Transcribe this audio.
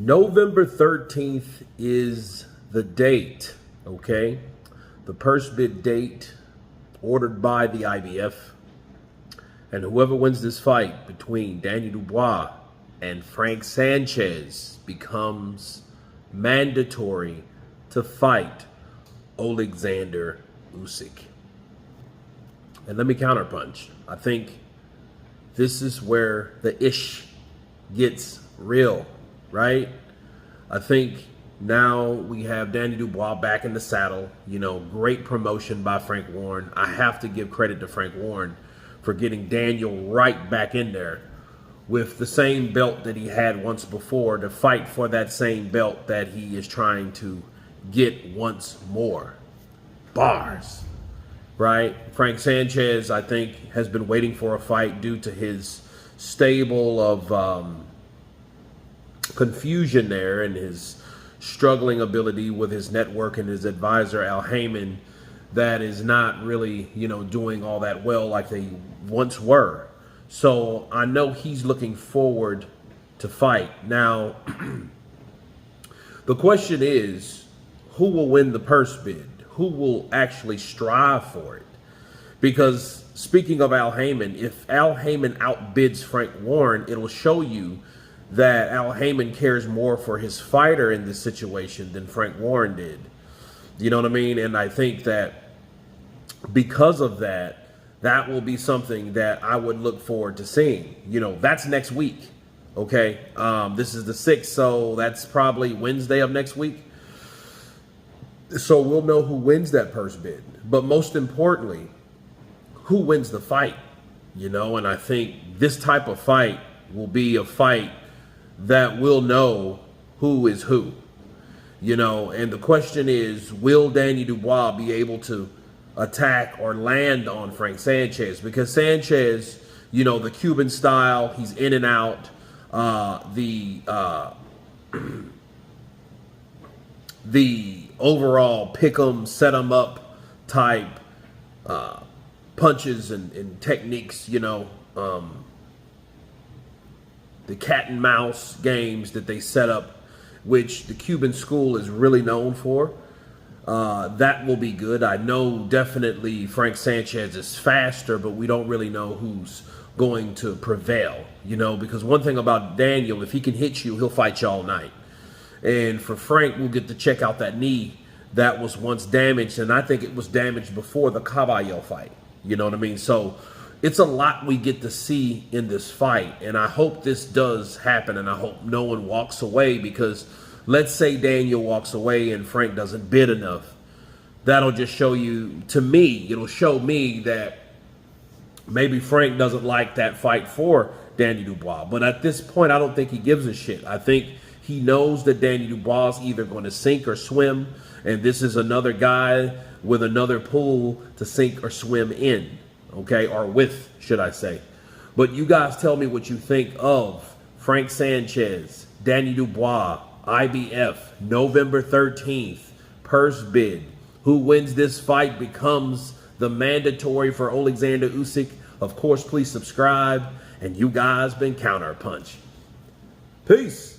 November 13th is the date, okay? The purse bid date ordered by the IBF. And whoever wins this fight between Daniel Dubois and Frank Sanchez becomes mandatory to fight Alexander Usyk. And let me counterpunch. I think this is where the ish gets real, right? I think now we have Daniel Dubois back in the saddle. You know, great promotion by Frank Warren. I have to give credit to Frank Warren for getting Daniel right back in there with the same belt that he had once before to fight for that same belt that he is trying to get once more. Bars, right? Frank Sanchez, I think, has been waiting for a fight due to his stable of confusion there and his struggling ability with his network and his advisor, Al Heyman, that is not really, you know, doing all that well like they once were. So I know he's looking forward to fight. Now, the question is, who will win the purse bid? Who will actually strive for it? Because speaking of Al Heyman, if Al Heyman outbids Frank Warren, it'll show you that Al Heyman cares more for his fighter in this situation than Frank Warren did. You know what I mean? And I think that because of that, that will be something that I would look forward to seeing. You know, that's next week, okay? This is the 6th, so that's probably Wednesday of next week. So we'll know who wins that purse bid. But most importantly, who wins the fight, you know? And I think this type of fight will be a fight that will know who is who, you know? And the question is, will Daniel Dubois be able to attack or land on Frank Sanchez? Because Sanchez, you know, the Cuban style, he's in and out, the overall pick 'em, set 'em up type punches and techniques, you know, the cat and mouse games that they set up, which the Cuban school is really known for. That will be good. I know definitely Frank Sanchez is faster, but we don't really know who's going to prevail, you know, because one thing about Daniel, if he can hit you, he'll fight you all night. And for Frank, we'll get to check out that knee that was once damaged, and I think it was damaged before the Caballo fight. You know what I mean? So it's a lot we get to see in this fight, and I hope this does happen, and I hope no one walks away, because let's say Daniel walks away and Frank doesn't bid enough. That'll just show you, to me, it'll show me that maybe Frank doesn't like that fight for Daniel Dubois. But at this point, I don't think he gives a shit. I think he knows that Daniel Dubois is either going to sink or swim, and this is another guy with another pool to sink or swim in, okay? Or with, should I say. But you guys tell me what you think of Frank Sanchez, Daniel Dubois, IBF, November 13th, purse bid. Who wins this fight becomes the mandatory for Alexander Usyk. Of course, please subscribe. And you guys been Counterpunch. Peace.